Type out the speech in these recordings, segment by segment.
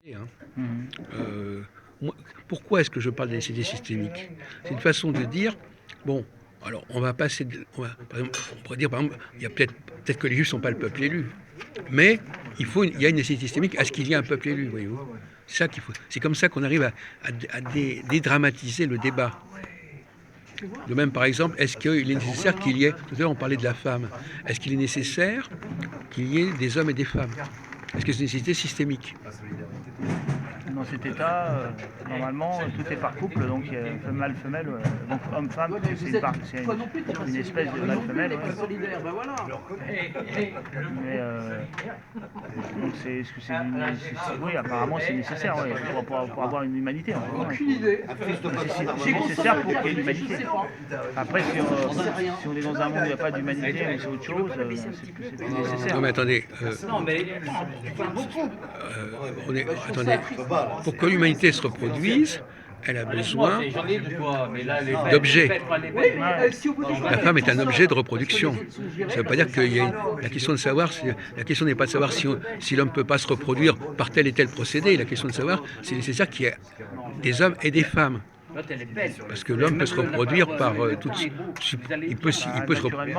Hein. Mhm. Moi, pourquoi est-ce que je parle de nécessité systémique? C'est une façon de dire, bon, alors on va passer, par exemple, on pourrait dire, par exemple, il y a peut-être que les Juifs ne sont pas le peuple élu, mais il y a une nécessité systémique à ce qu'il y ait un peuple élu, voyez-vous. C'est ça qu'il faut. C'est comme ça qu'on arrive à dédramatiser le débat. De même, par exemple, est-ce qu'il est nécessaire qu'il y ait, tout à l'heure on parlait de la femme, est-ce qu'il est nécessaire qu'il y ait des hommes et des femmes? Est-ce que c'est une nécessité systémique? Dans cet état, normalement, tout est par couple, donc il y a mâle-femelle, donc homme-femme, c'est une espèce de mâle-femelle. Mais donc oui, apparemment c'est nécessaire pour avoir une humanité. C'est nécessaire pour qu'il y ait une humanité. Après, si on est dans un monde où il n'y a pas d'humanité, ou c'est autre chose, c'est plus nécessaire. Non mais attendez, attendez, pour que l'humanité se reproduise, elle a besoin d'objets. La femme est un objet de reproduction. Ça ne veut pas dire qu'il y a la question de savoir, la question n'est pas de savoir si l'homme ne peut pas se reproduire par tel et tel procédé. La question de savoir, c'est nécessaire qu'il y ait des hommes et des femmes. Parce que l'homme peut se reproduire par il peut se reproduire.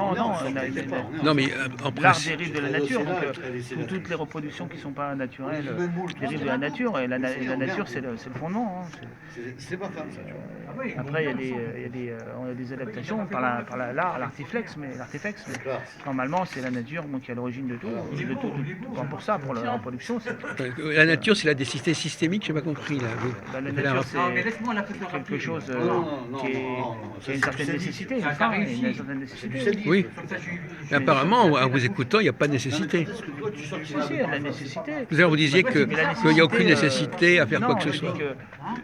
Non, mais en principe. L'art dérive de la nature, donc toutes les reproductions qui ne sont pas naturelles dérivent de la nature, et la nature c'est le fondement. Après, on a des adaptations par l'artiflex, mais normalement c'est la nature qui est à l'origine de tout. Pour ça, pour la reproduction. La nature, c'est la nécessité systémique, je n'ai pas compris. Là. La nature, c'est quelque chose qui a une certaine nécessité. Oui, mais apparemment, en vous écoutant, il n'y a pas de nécessité. Si, il y a de la nécessité. Vous disiez qu'il n'y a aucune nécessité à faire quoi que ce soit.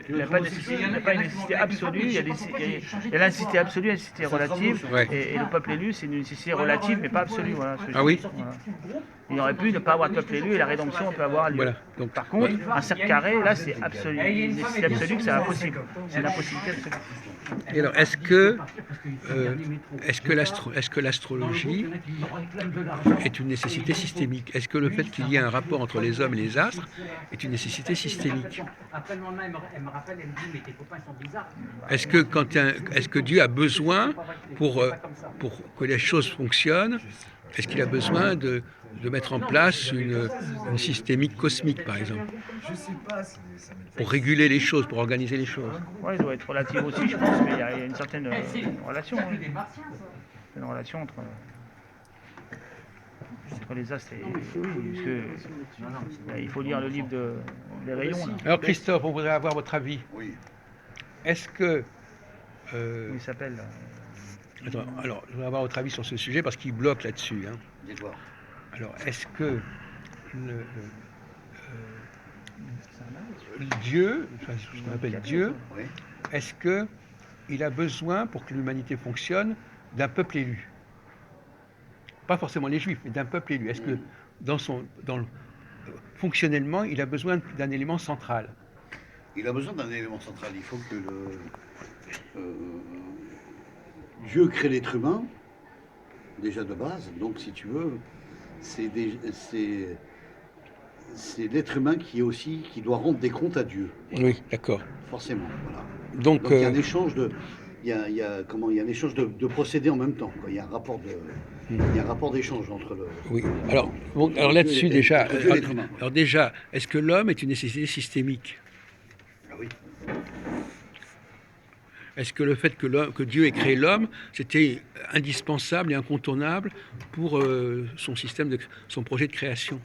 Il n'y a pas une nécessité absolue, il y a la nécessité absolue et la nécessité relative, et le peuple élu, c'est une nécessité relative, mais pas absolue. Voilà, ah oui Il aurait pu ne pas avoir de peuple élu, et la rédemption peut avoir lieu. Voilà. Donc, par contre, un cercle carré, là, c'est absolu. Une nécessité absolue, que c'est impossible. C'est l'impossibilité absolue. Et alors, est-ce que l'astrologie est une nécessité systémique? Est-ce que le fait qu'il y ait un rapport entre les hommes et les astres est une nécessité systémique? Est-ce que Dieu a besoin, pour que les choses fonctionnent, est-ce qu'il a besoin de mettre en place une systémique cosmique, par exemple, pour réguler les choses, pour organiser les choses? Oui, il doit être relative aussi, je pense, mais il y a une certaine relation. Une relation entre les astres et... il faut lire le livre des rayons. Là. Alors Christophe, on voudrait avoir votre avis. Oui. Est-ce que... il s'appelle... Attends, alors, je voudrais avoir votre avis sur ce sujet parce qu'il bloque là-dessus. Hein. Dis-toi. Alors, est-ce que Dieu, ce qu'on appelle Dieu, Oui. est-ce qu'il a besoin, pour que l'humanité fonctionne, d'un peuple élu? Pas forcément les Juifs, mais d'un peuple élu. Est-ce que fonctionnellement, il a besoin d'un élément central? Il a besoin d'un élément central. Il faut que Dieu crée l'être humain, déjà de base. Donc, si tu veux, c'est l'être humain qui doit rendre des comptes à Dieu. Oui, d'accord. Forcément, voilà. Donc il y a un échange il y a un échange de procédés en même temps. Quoi. Il y a un rapport d'échange entre le. Oui. Alors là-dessus déjà. Alors déjà, est-ce que l'homme est une nécessité systémique? Ah oui. Est-ce que le fait que Dieu ait créé l'homme, c'était indispensable et incontournable pour son projet de création?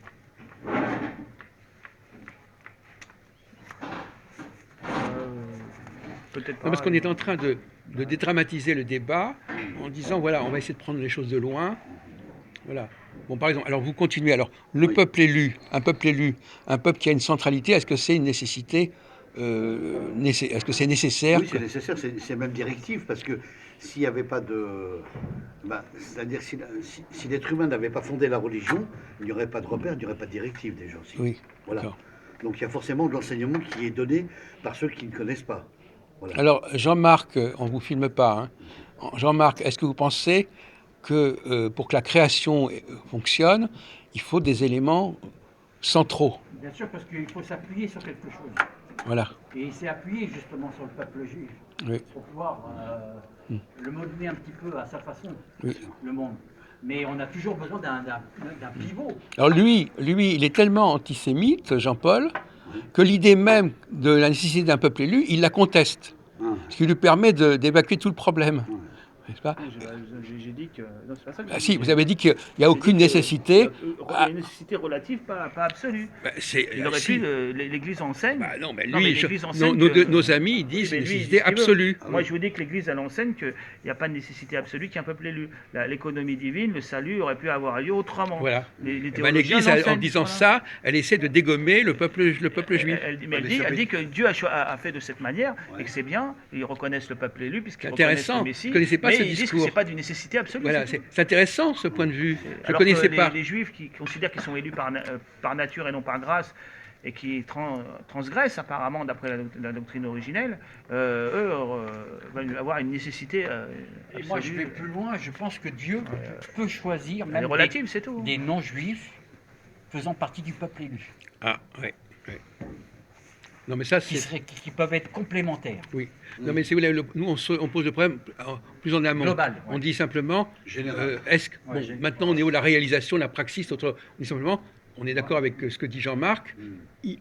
Peut-être pas. Non, parce qu'on est en train de dédramatiser le débat en disant, voilà, on va essayer de prendre les choses de loin. Voilà. Bon, par exemple, alors vous continuez. Alors, le peuple élu, un peuple qui a une centralité, est-ce que c'est une nécessité est-ce que c'est nécessaire? Oui, c'est nécessaire, c'est même directif, parce que s'il n'y avait pas de... c'est-à-dire si l'être humain n'avait pas fondé la religion, il n'y aurait pas de repère, il n'y aurait pas de directive déjà. Oui, voilà. Donc il y a forcément de l'enseignement qui est donné par ceux qui ne connaissent pas. Voilà. Alors, Jean-Marc, on ne vous filme pas. Hein. Jean-Marc, est-ce que vous pensez que pour que la création fonctionne, il faut des éléments centraux. Bien sûr, parce qu'il faut s'appuyer sur quelque chose. Voilà. Et il s'est appuyé justement sur le peuple juif Oui. pour pouvoir le modeler un petit peu à sa façon, Oui. le monde. Mais on a toujours besoin d'un pivot. Alors lui, il est tellement antisémite, Jean-Paul, que l'idée même de la nécessité d'un peuple élu, il la conteste. Ce qui lui permet d'évacuer tout le problème. N'est-ce pas? J'ai dit que. Non, c'est pas ça que Ah, j'ai si, dit. vous avez dit qu'il n'y a aucune nécessité. Il y a une nécessité relative, pas absolue. Il aurait si. pu, l'Église enseigne. Bah non, mais Non, mais lui, l'Église enseigne nos amis, ils disent Oui, mais lui, il dit nécessité ce qu'il veut. absolue. Moi, je vous dis que l'Église, elle enseigne qu'il n'y a pas de nécessité absolue qu'il y ait un peuple élu. L'économie divine, le salut aurait pu avoir lieu autrement. Voilà. Les Eh ben, théologiens l'Église, l'enseignent, en disant voilà. ça, elle essaie de dégommer le peuple juif. Elle dit que Dieu a fait de cette manière et que c'est bien. Ils reconnaissent le peuple élu puisqu'ils C'est reconnaissent intéressant. le Messie. Je ne connaissais pas mais ce ils disent que discours. c'est pas d'une nécessité absolue. Voilà, c'est tout. c'est intéressant ce point de vue. Je ne Alors connaissais que pas. les Juifs qui considèrent qu'ils sont élus par nature et non par grâce et qui transgressent apparemment d'après la doctrine originelle, eux veulent avoir une nécessité Et moi, je absolue. vais plus loin. Je pense que Dieu peut choisir Elle est même relative, c'est tout. des non-juifs faisant partie du peuple élu, Ah, oui. Non, mais ça, qui c'est. qui peuvent être complémentaires. Oui. Non, mais si vous voulez, nous, on pose le problème plus en amont. Global, On ouais. dit simplement, Général. est-ce que. Ouais, Bon, maintenant, on est où la réalisation, la praxis, on dit simplement, on est d'accord avec ce que dit Jean-Marc,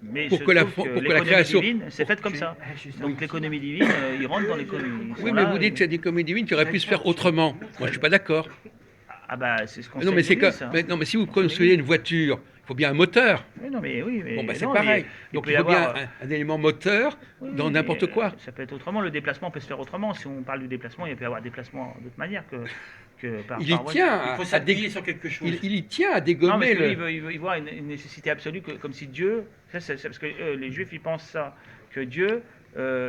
Mais pour il se que la trouve que création. l'économie divine, c'est faite comme ça. Donc l'économie divine, ils rentrent dans l'économie. Ils Oui, sont mais là, vous dites que c'est des comédies divines qui auraient pu se faire autrement. Moi, je ne suis pas d'accord. Ah bah c'est ce qu'on Non, mais c'est non, mais si vous construisez une voiture, il faut bien un moteur. Non, mais oui, mais Bon, bah, c'est non, pareil. mais Donc, peut il faut y avoir- bien un élément moteur Oui, dans mais, n'importe quoi. Ça peut être autrement. Le déplacement peut se faire autrement. Si on parle du déplacement, il peut y avoir déplacement d'autre manière que par. Il y par tient Il faut à s'appuyer sur quelque chose. il y tient à Non, dégommer parce que lui, le. il voit une nécessité absolue, comme si Dieu. Parce que les Juifs, ils pensent ça, que Dieu.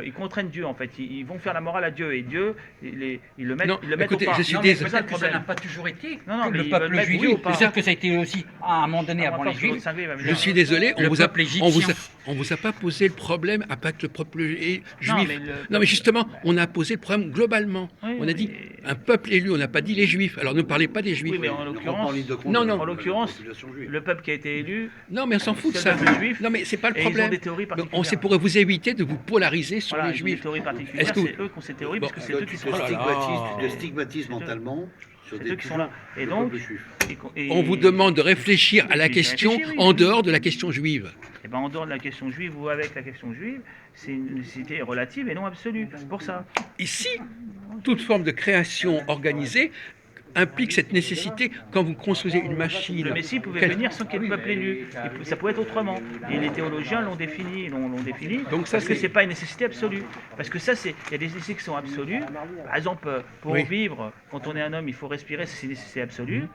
Ils contraignent Dieu en fait, ils vont faire la morale à Dieu et Dieu, ils le mettent, Non, ils le mettent écoutez, au pas. je suis Non, mais désolé. peut-être que ça problème. n'a pas toujours été. Non, non, que mais le ils veulent peuple mettre juif, oui ou pas. peut-être que ça a été aussi à un moment donné avant les juifs. Je suis désolé, Le peuple égyptien. on vous a pas posé le problème avec le peuple juif. mais Non, mais justement, on a posé le problème globalement. Oui, On a dit mais- un peuple élu, on n'a pas dit les juifs. Alors ne parlez pas des juifs. Oui, mais en On l'occurrence, prend en ligne de compte Non, la- non. En l'occurrence, la population juive. le peuple qui a été élu, Non, mais on s'en fout de c'est ça. le peuple juif. Non, mais c'est pas le et ils ont problème. des théories On particulières. c'est pour vous éviter de vous polariser sur Voilà, les ils ont des juifs. théories particulières, Est-ce que c'est eux qui ont ces théories, Bon, parce que c'est Donc, eux qui tu sont te là. stigmatises mentalement sur C'est des eux qui sont là. Et donc, On vous demande de réfléchir à la question réfléchir, oui. en dehors de la question juive. Et ben en dehors de la question juive ou avec la question juive, c'est une nécessité relative et non absolue. C'est pour ça. Ici, toute forme de création organisée implique cette nécessité quand vous construisez une machine. Le Messie pouvait Quel- venir sans qu'il y ait le peuple élu. Ça pouvait être autrement. Et les théologiens l'ont défini. Donc ça, parce que c'est- c'est pas une nécessité absolue. Parce que ça, il y a des nécessités qui sont absolues. Par exemple, pour Oui. vivre, quand on est un homme, il faut respirer, c'est une nécessité absolue.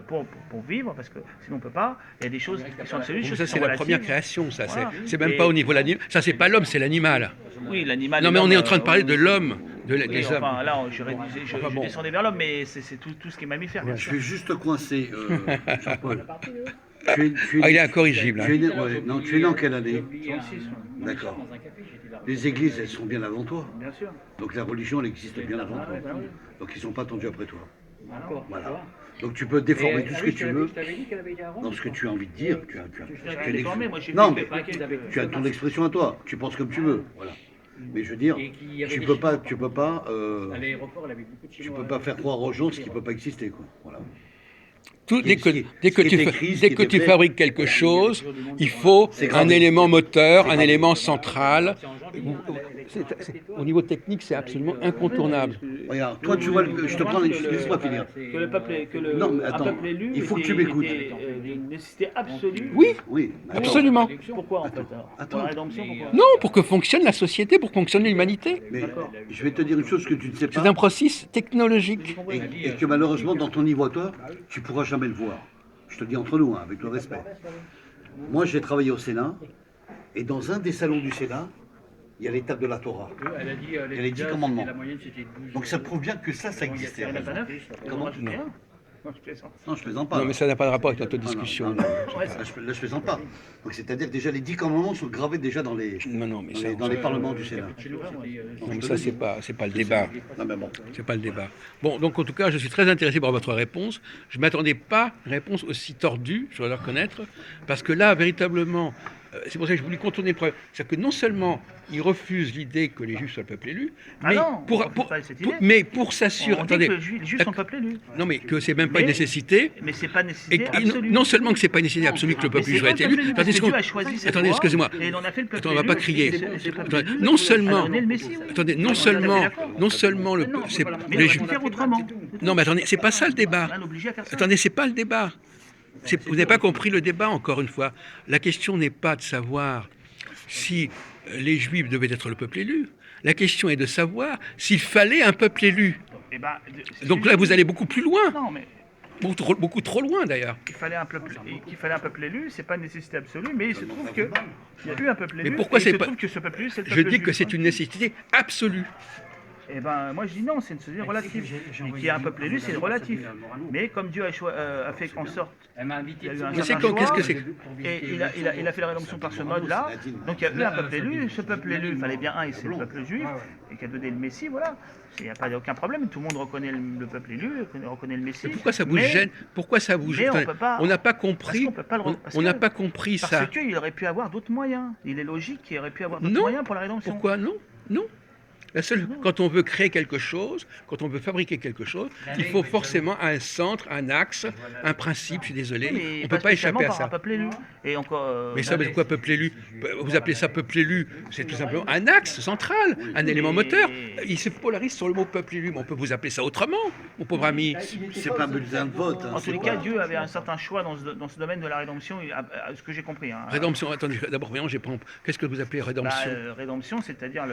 Pour vivre, parce que sinon on peut pas. Il y a des choses qui sont absolues, des Bon, choses ça, qui c'est sont la relatives. première création, ça. Voilà. C'est même Et- pas au niveau de l'animal. Ça, c'est pas l'homme, c'est l'animal. Oui, l'animal. Non, et mais on l'homme, est en train de parler de oui. l'homme, Oui, des hommes. enfin, là, je Enfin, bon. descendais vers l'homme, mais c'est tout ce qui est mammifère. bien Je sûr. vais juste coincer, Jean-Paul. Tu es- Ah, il est incorrigible. tu Hein. es né- ouais, non, tu es né en quelle année 36, D'accord. Les églises, elles sont bien avant toi. bien sûr. Donc la religion, elle existe bien avant toi. bah oui. Donc ils sont pas attendus après toi. D'accord. Voilà. Donc tu peux déformer tout ce que tu veux dans ce que tu as envie de dire. Tu as Je l'ai déformé, moi j'ai non, vu mais que paquet de- tu as ton expression à toi. Tu penses comme tu veux. Voilà. Mais je veux dire, tu peux pas faire croire aux gens ce qui peut pas exister, quoi. Voilà. Dès que ce qui est écrit, ce qui était fait. fabriques quelque chose, il faut C'est un gravé. élément moteur, C'est un gravé. élément central. Au niveau technique, c'est absolument incontournable. Regarde, toi tu vois, je te prends, laisse-moi finir. Que le peuple, Non, mais un attends, peuple élu, il faut que tu était- m'écoutes. était, d'une nécessité absolue. Oui, Oui, attends. absolument. Pourquoi en fait Attends, alors attends. Pour la rédemption, pourquoi Non, pour que fonctionne la société, pour que fonctionne l'humanité. Mais je vais te dire une chose que tu ne sais pas, C'est un processus technologique. et que malheureusement dans ton niveau à toi, tu pourras jamais le voir. Je te le dis entre nous, hein, avec le respect. Moi, j'ai travaillé au Sénat, et dans un des salons du Sénat, il y a l'étape de la Torah. Il y a les 10 commandements. Donc ça prouve bien que ça existait. Il n'y en a pas neuf Comment On rajoute rien. Non, je plaisante. Non, je plaisante pas. Non, mais ça n'a pas de rapport avec notre Non, non, discussion. non, non, là, je plaisante pas. Donc, c'est-à-dire que déjà les 10 commandements sont gravés déjà dans les, Non, mais ça, dans les parlements du Sénat. non, mais ça, c'est pas le débat. Non, mais bon. C'est pas le débat. Bon, donc en tout cas, je suis très intéressé par votre réponse. Je ne m'attendais pas à une réponse aussi tordue, je dois le reconnaître, parce que là, véritablement, c'est pour ça que je voulais contourner le problème. C'est-à-dire que non seulement il refuse l'idée que les Juifs soient le peuple élu, Ah mais, non, pour, on refuse pas cette idée. mais pour s'assurer... On dit Attendez, que les Juifs sont peuple élu. non, mais que c'est même pas une Mais- nécessité. Mais c'est pas Et, nécessité et absolue. non seulement que c'est pas une nécessité absolue que le Mais peuple c'est juif pas soit le élu, peuple élu, tandis parce que qu'on- Dieu a choisi cette attendez, voie, excusez-moi. Et il en a fait le peuple Attends, on va élu, pas crier. et c'est le peuple Attendez, élu. non seulement- a donné le Messie, oui. Attendez, non On est seulement, d'accord. non seulement le, Mais c'est- Mais les on Juifs- va faire autrement. non, mais attendez, c'est pas ça le débat. On obligé à faire ça. Attendez, c'est pas le débat. Vous n'avez pas compris le débat, encore une fois. La question n'est pas de savoir si les Juifs devaient être le peuple élu. La question est de savoir s'il fallait un peuple élu. Eh ben, Donc là, vous allez beaucoup plus loin, Non, mais beaucoup trop loin d'ailleurs. qu'il fallait un peuple élu, c'est pas une nécessité absolue, mais il se trouve qu'il y a eu un peuple élu. pourquoi et c'est il se pas- trouve que ce peuple élu, c'est le Je peuple dis que juif, c'est hein. une nécessité absolue. Eh ben, moi je dis non, c'est une nécessité relative. Et qu'il y a un peuple élu, c'est relatif. Mais comme Dieu a fait en sorte Elle m'a il y invité. a eu un Mais c'est certain qu'est-ce que choix, c'est et il a fait la rédemption par ce mode-là. Donc il y a eu un peuple élu. Ce peuple élu, il fallait bien un, et c'est le peuple juif, et qui a donné le Messie, voilà. Il n'y a pas aucun problème. Tout le monde reconnaît le peuple élu, reconnaît le Messie. Et pourquoi ça vous Mais- gêne? Pourquoi ça vous mais gêne? on peut pas- On n'a pas parce compris. qu'on peut pas le re- parce On n'a que- pas compris Parce ça. qu'il aurait pu avoir d'autres moyens. Il est logique qu'il aurait pu avoir d'autres Non. moyens pour la rédemption. Pourquoi non? Non. La seule, quand on veut créer quelque chose, quand on veut fabriquer quelque chose, il faut forcément un centre, un axe, un principe. Je suis désolé, Mais on ne peut pas spécialement échapper à par un ça. peuple élu. Et encore. Mais ça veut dire quoi, peuple élu? Vous appelez ça peuple élu? C'est tout simplement un axe central, un élément moteur. Il se polarise sur le mot peuple élu, mais on peut vous appeler ça autrement, mon pauvre ami. C'est pas bulletin de vote. hein, En c'est tous les pas- cas, Dieu avait un certain choix dans ce domaine de la rédemption, à ce que j'ai compris. Hein. Rédemption, attendez, d'abord, voyons, j'ai pas. Qu'est-ce que vous appelez Bah, rédemption? rédemption, c'est-à-dire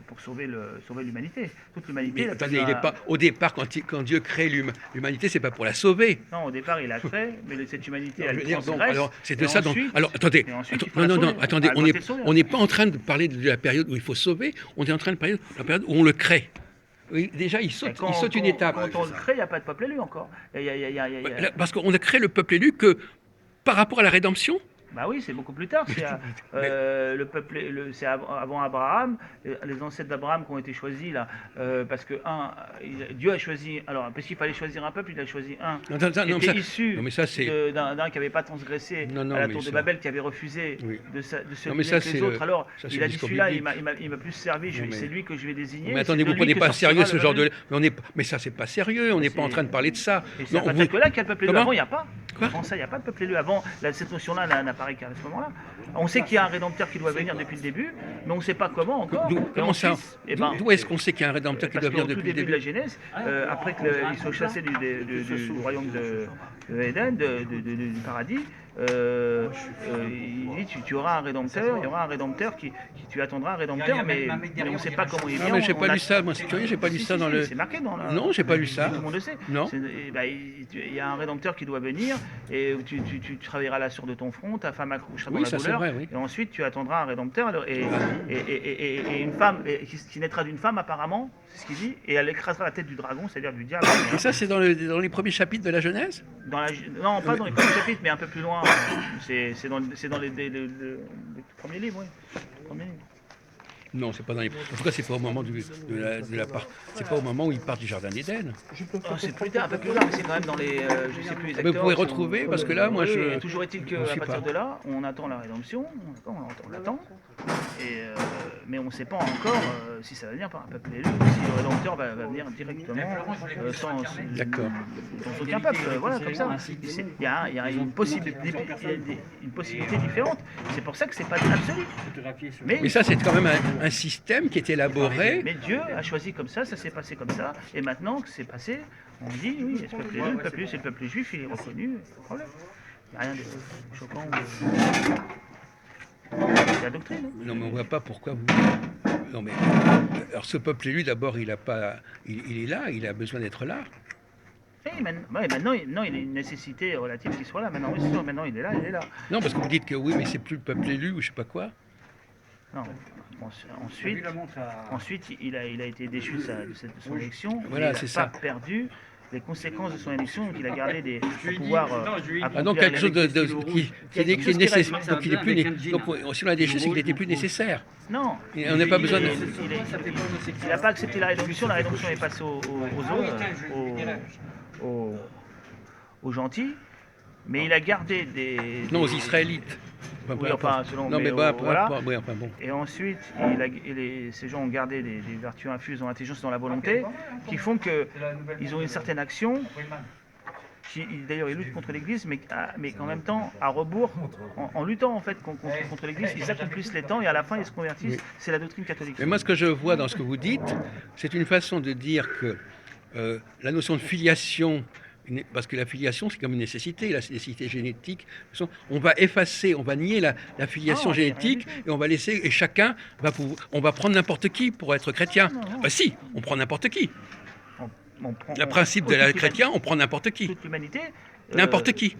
pour sauver l'humanité. Toute l'humanité. Mais elle a attendez, besoin- il n'est pas. Au départ, quand Dieu crée l'humanité, c'est pas pour la sauver. Non, au départ, il a créé, mais cette humanité, Je elle veux dire, donc, transgresse. alors, c'est de et ça dont. ensuite- Alors, attendez. et ensuite, il faut Non, la non, non, sauver. attendez, Elle on doit être sauvée. n'est pas en train de parler de la période où il faut sauver, on est en train de parler de la période où on le crée. Oui, déjà, il saute, Et il saute une étape. Quand on le crée, il n'y a pas de peuple élu encore. Parce qu'on a créé le peuple élu que par rapport à la rédemption. Bah oui, c'est beaucoup plus tard. Le peuple, c'est avant Abraham, les ancêtres d'Abraham qui ont été choisis là, parce que Dieu a choisi. Alors, parce qu'il fallait choisir un peuple, il a choisi un qui était issu non, mais ça, c'est. d'un qui n'avait pas transgressé Non, non, à la mais tour de ça- Babel, qui avait refusé Oui. de se Non, mais lier ça, avec les c'est autres. Alors, ça, c'est il le a dit discours celui-là, biblique. il m'a plus servi. Non, mais- C'est lui que je vais désigner. Mais attendez, c'est de vous lui prenez que pas sortira sérieux ce le genre de. Babel. Mais ça, c'est pas sérieux. On n'est pas en train de parler de ça. Et c'est Non, pas vous- que là qu'il y a le peuple élu. Comment Avant, il n'y a pas. Quoi Avant ça, il n'y a pas de peuple élu. Avant, cette notion-là n'apparaît qu'à ce moment-là. On sait qu'il y a un rédempteur qui doit venir depuis le début, mais on ne sait pas comment encore. Et Comment ça? ensuite, eh ben, D'où est-ce qu'on sait qu'il y a un rédempteur qui parce doit venir qu'au tout depuis le début de début? la Genèse, après qu'ils soient chassés du royaume de Éden, du paradis, il dit tu auras un rédempteur, il y aura un rédempteur tu attendras un rédempteur, mais on ne sait pas comment il vient. Non, mais j'ai on pas a- lu ça. Moi, c'est curieux, j'ai pas lu Si, ça si, dans si, le. C'est marqué dans la... Non, j'ai pas lu ça. Tout le monde le sait. Non. Il y a un rédempteur qui doit venir et tu travailleras la sueur de ton front, ta femme accouchera dans Oui, la ça, c'est douleur, vrai, oui. et ensuite tu attendras un rédempteur et une femme qui naîtra d'une femme apparemment, c'est ce qu'il dit, et elle écrasera la tête du dragon, c'est-à-dire du diable. Et ça, c'est dans les premiers chapitres de la Genèse? Non, pas dans les premiers chapitres, mais un peu plus loin. C'est dans les premiers livres, oui. Premiers livres. Non, c'est pas dans les. En tout cas, c'est pas au moment c'est pas au moment où il part du jardin d'Éden. C'est plus tard, un peu plus tard, mais c'est quand même dans les. Je sais plus Mais exactement. vous pouvez retrouver parce que là, moi, Oui, je. toujours est-il je qu'à suis partir pas. de là, on attend la rédemption, on l'attend, mais on ne sait pas encore si ça va venir par un peuple élu, ou si le rédempteur va venir directement D'accord. sans aucun peuple, voilà, comme ça. Il y a une possibilité différente. C'est pour ça que c'est pas absolu. Mais ça, c'est quand même un système qui est élaboré. Mais Dieu a choisi comme ça s'est passé comme ça, et maintenant que c'est passé, on dit oui, ce peuple élu, le peuple élu, c'est le peuple juif, il est reconnu, pas de problème. Il n'y a rien de choquant. C'est la doctrine. Hein. Non, mais on voit pas pourquoi vous. Non, mais alors ce peuple élu, d'abord, il a pas, il est là, il a besoin d'être là. Et maintenant, il y a une nécessité relative qu'il soit là. Maintenant, oui, c'est sûr, maintenant il est là, il est là. Non, parce que vous dites que oui, mais c'est plus le peuple élu ou je sais pas quoi. Non. Ensuite, il a été déchu de son élection. Voilà, il c'est n'a ça. pas perdu les conséquences de son élection, donc il a gardé des pouvoirs. Ah, donc quelque chose qui est nécessaire, donc il est plus donc si on a des choses, c'est qu'il n'était plus nécessaire. Non. On n'a pas besoin de. Il n'a pas accepté la rédemption est passée aux gentils, mais il a gardé des. Non, aux Israélites. Oui, enfin, selon, non, mais voilà. Oui, enfin, bon. Et ensuite, ces gens ont gardé des vertus infuses dans l'intelligence et dans la volonté, qui font qu'ils ont une certaine action, d'ailleurs ils luttent contre l'Église, mais qu'en même temps, à rebours, en luttant en fait contre l'Église, ils accomplissent les temps et à la fin ils se convertissent. Oui. C'est la doctrine catholique. Mais moi, ce que je vois dans ce que vous dites, c'est une façon de dire que la notion de filiation, parce que la filiation, c'est comme une nécessité, la nécessité génétique. On va effacer, on va nier la filiation génétique et on va laisser, et chacun on va prendre n'importe qui pour être chrétien. Si, on prend n'importe qui. Le principe de la chrétien, on prend n'importe qui. Toute l'humanité. N'importe qui.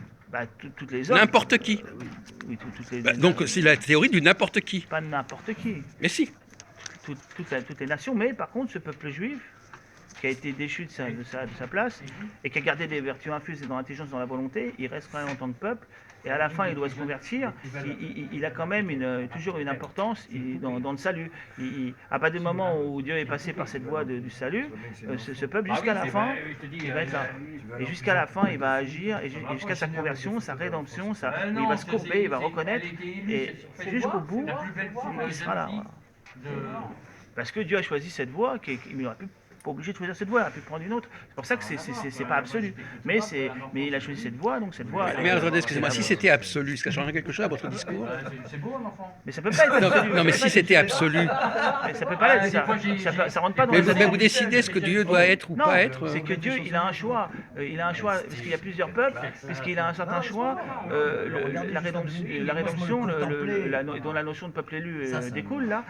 Toutes les hommes. N'importe qui. Oui, toutes les donc c'est la théorie du n'importe qui. Pas n'importe qui. Mais si. Toutes les nations, mais par contre, ce peuple juif, qui a été déchu de sa place et qui a gardé des vertus infuses et dans l'intelligence, dans la volonté, il reste quand même en tant que peuple et à la fin il doit se convertir. Il a quand même toujours une importance dans le salut. À partir du moment où Dieu est passé par cette voie du salut, ce peuple jusqu'à la fin il va être là. Et jusqu'à la fin il va agir et jusqu'à sa conversion, sa rédemption, il va se courber, il va reconnaître et jusqu'au bout il sera là. Voilà. Parce que Dieu a choisi cette voie qu'il n'aurait pu pas obligé de choisir cette voie, il a pu prendre une autre. C'est pour ça que c'est pas absolu. Mais il a choisi cette voie, donc cette voie. Mais attendez, excusez-moi, si c'était absolu, ça changerait quelque chose à votre discours? C'est beau, un enfant. Mais ça peut pas être absolu. Non, mais si c'était absolu. Mais ça peut pas l'être, ça rentre pas dans mais vous décidez ce que Dieu doit être ou pas être. C'est que Dieu, il a un choix. Il a un choix, parce qu'il y a plusieurs peuples, puisqu'il a un certain choix. La rédemption, dont la notion de peuple élu découle, là,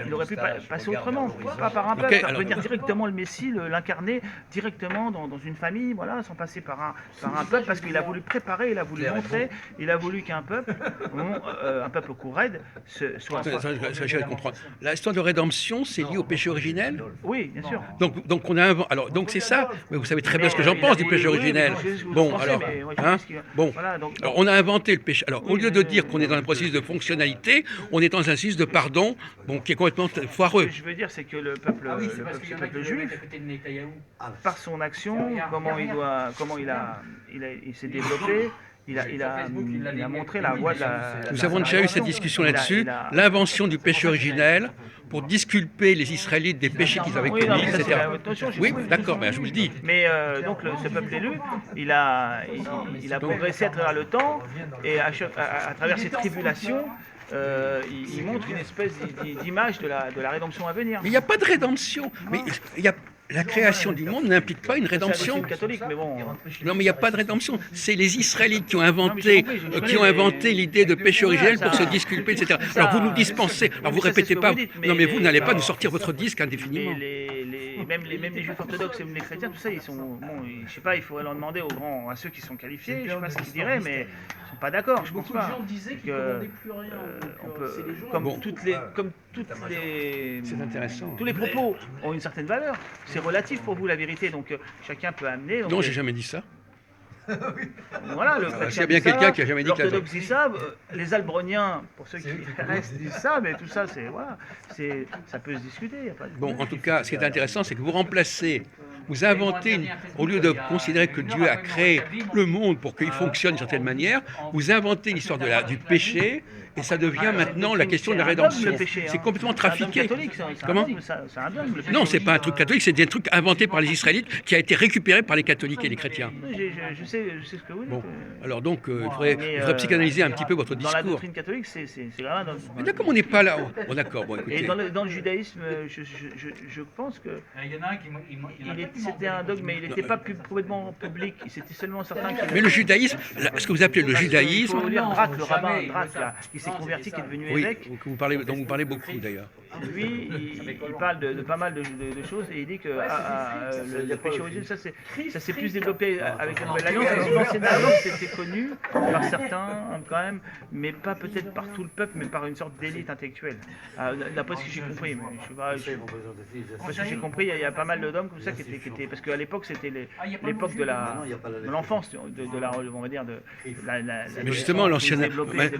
il aurait pu passer autrement, pas par un peuple, faire venir directement le Messie, l'incarner directement dans une famille, voilà, sans passer par un peuple, parce qu'il a voulu préparer, il a voulu montrer, il a voulu qu'un peuple, un peuple couraide, soit. Ça, je vais comprendre. L'histoire de rédemption, c'est lié au péché originel? Oui, bien sûr. Donc on a alors donc c'est ça. Mais vous savez très bien ce que j'en pense du péché originel. Bon, alors, alors on a inventé le péché. Alors au lieu de dire qu'on est dans un processus de fonctionnalité, on est dans un processus de pardon, qui est complètement foireux. Ce que je veux dire, c'est que le peuple juif, par son action, comment il s'est développé, il a montré la voie de la. Nous avons déjà eu cette discussion là-dessus, l'invention du péché originel pour disculper les Israélites des péchés qu'ils avaient commis, etc. Oui, d'accord, mais je vous le dis. Mais donc ce peuple élu, il a progressé à travers le temps et à travers ces tribulations. Il montre une espèce d'image de la rédemption à venir. Mais il n'y a pas de rédemption. Mais la création du monde n'implique pas une rédemption. C'est catholique, mais bon. Non, mais il n'y a pas de rédemption. C'est les Israélites qui ont inventé l'idée de péché originel pour se disculper, etc. Alors vous nous dispensez. Alors vous répétez pas. Non, mais vous n'allez pas nous sortir votre disque indéfiniment. Même les juifs orthodoxes et même les chrétiens, tout ça, ils sont. Bon, je sais pas, il faudrait leur demander à ceux qui sont qualifiés, je sais pas ce qu'ils diraient, mais ils sont pas d'accord, je pense pas. Beaucoup de gens disaient qu'ils ne commandaient plus rien. Comme toutes les. C'est intéressant. Tous les propos ont une certaine valeur. C'est relatif pour vous la vérité, donc chacun peut amener. Non, j'ai jamais dit ça. Voilà, le chrétien s'il y a bien quelqu'un qui a jamais dit que l'orthodoxe dit ça, les albroniens, pour ceux qui restent, disent ça, mais tout ça, ça peut se discuter. Y a pas de bon, en tout cas, ce qui est intéressant, c'est que vous inventez, au lieu de considérer que Dieu a créé le monde pour qu'il fonctionne d'une certaine manière, vous inventez l'histoire du péché, et ça devient maintenant la question de la rédemption. C'est complètement trafiqué. Comment ? C'est un dogme. Non, c'est pas un truc catholique, c'est des trucs inventés par les Israélites qui a été récupéré par les catholiques et les chrétiens. Je sais ce que vous dites. Bon, alors donc, il faudrait psychanalyser un petit peu votre discours. Dans la doctrine catholique, c'est vraiment un dogme. Mais d'accord, on n'est pas là. Bon, d'accord, bon, écoutez. Et dans le judaïsme, je pense que c'était un dogme, mais il n'était pas complètement public. C'était seulement certains qui. Mais le judaïsme, ce que vous appelez le judaïsme. Il faut lire Drac, le rabbin Drac, là, qui s'est converti, qui est devenu évêque. Oui, dont vous parlez beaucoup d'ailleurs. lui, il parle de pas mal de choses et il dit que le péché originel, ça s'est plus développé avec la Nouvelle Alliance. L'Ancienne Alliance, c'était connu par certains quand même, mais pas peut-être par tout le peuple, mais par une sorte d'élite intellectuelle. D'après ce que j'ai compris, mais je sais pas. Parce que j'ai compris, il y a pas mal d'hommes comme ça qui étaient parce qu'à l'époque c'était l'époque de l'enfance, on va dire Mais justement,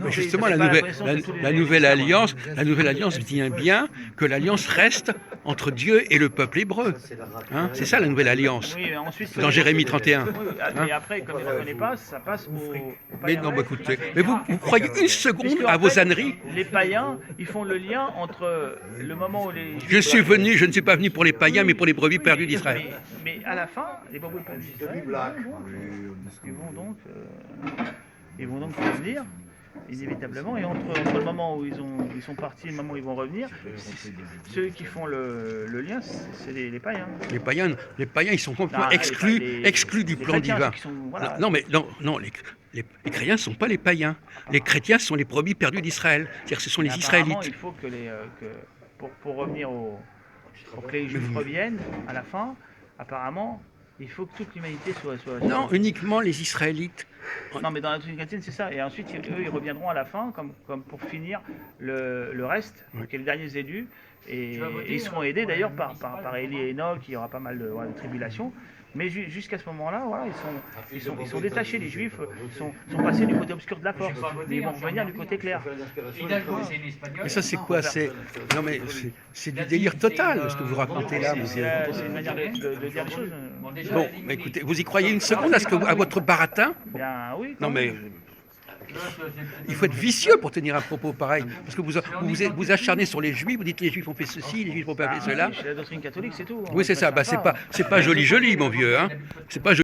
justement la Nouvelle Alliance dit bien que l'alliance reste entre Dieu et le peuple hébreu. Hein, c'est ça la Nouvelle Alliance. Oui, ensuite, dans Jérémie 31. Oui, mais après, comme il ne reconnaît pas, ça passe au mais non, écoutez, mais vous croyez une seconde à vos âneries? Les païens, ils font le lien entre le moment où les Juifs je ne suis pas venu pour les païens, mais pour les brebis perdues d'Israël. Mais à la fin, les brebis perdues d'Israël, ils vont donc revenir. Inévitablement, et entre le moment où ils sont partis et le moment où ils vont revenir, ceux qui font le lien, c'est les païens. Les païens, ils sont complètement exclus du plan divin. Voilà. Non, les chrétiens ne sont pas les païens. Les chrétiens sont les brebis perdues d'Israël. C'est-à-dire, ce sont les Israélites. Il faut que pour revenir pour que les Juifs reviennent à la fin, apparemment, il faut que toute l'humanité soit... Non, uniquement les Israélites. Non, mais dans la doctrine chrétienne, c'est ça. Et ensuite, eux, ils reviendront à la fin, comme pour finir le reste, qui est les derniers élus. Et ils seront aidés d'ailleurs par Élie et Enoch, il y aura pas mal de tribulations. Mais jusqu'à ce moment-là, voilà, ils sont détachés, les Juifs sont passés du côté obscur de la force, mais ils vont revenir du côté clair. Mais ça, c'est quoi? Non, mais c'est du délire total, ce que vous racontez là. C'est une manière de dire les choses. Bon, mais écoutez, vous y croyez une seconde à votre baratin? Bien, oui. Non, mais il faut être vicieux pour tenir un propos pareil, parce que vous acharnez sur les Juifs, vous dites les Juifs ont fait ceci, les Juifs ont pas fait cela. C'est la doctrine catholique, c'est tout. Oui, c'est ça. C'est pas joli, mon vieux. Hein. C'est pas joli.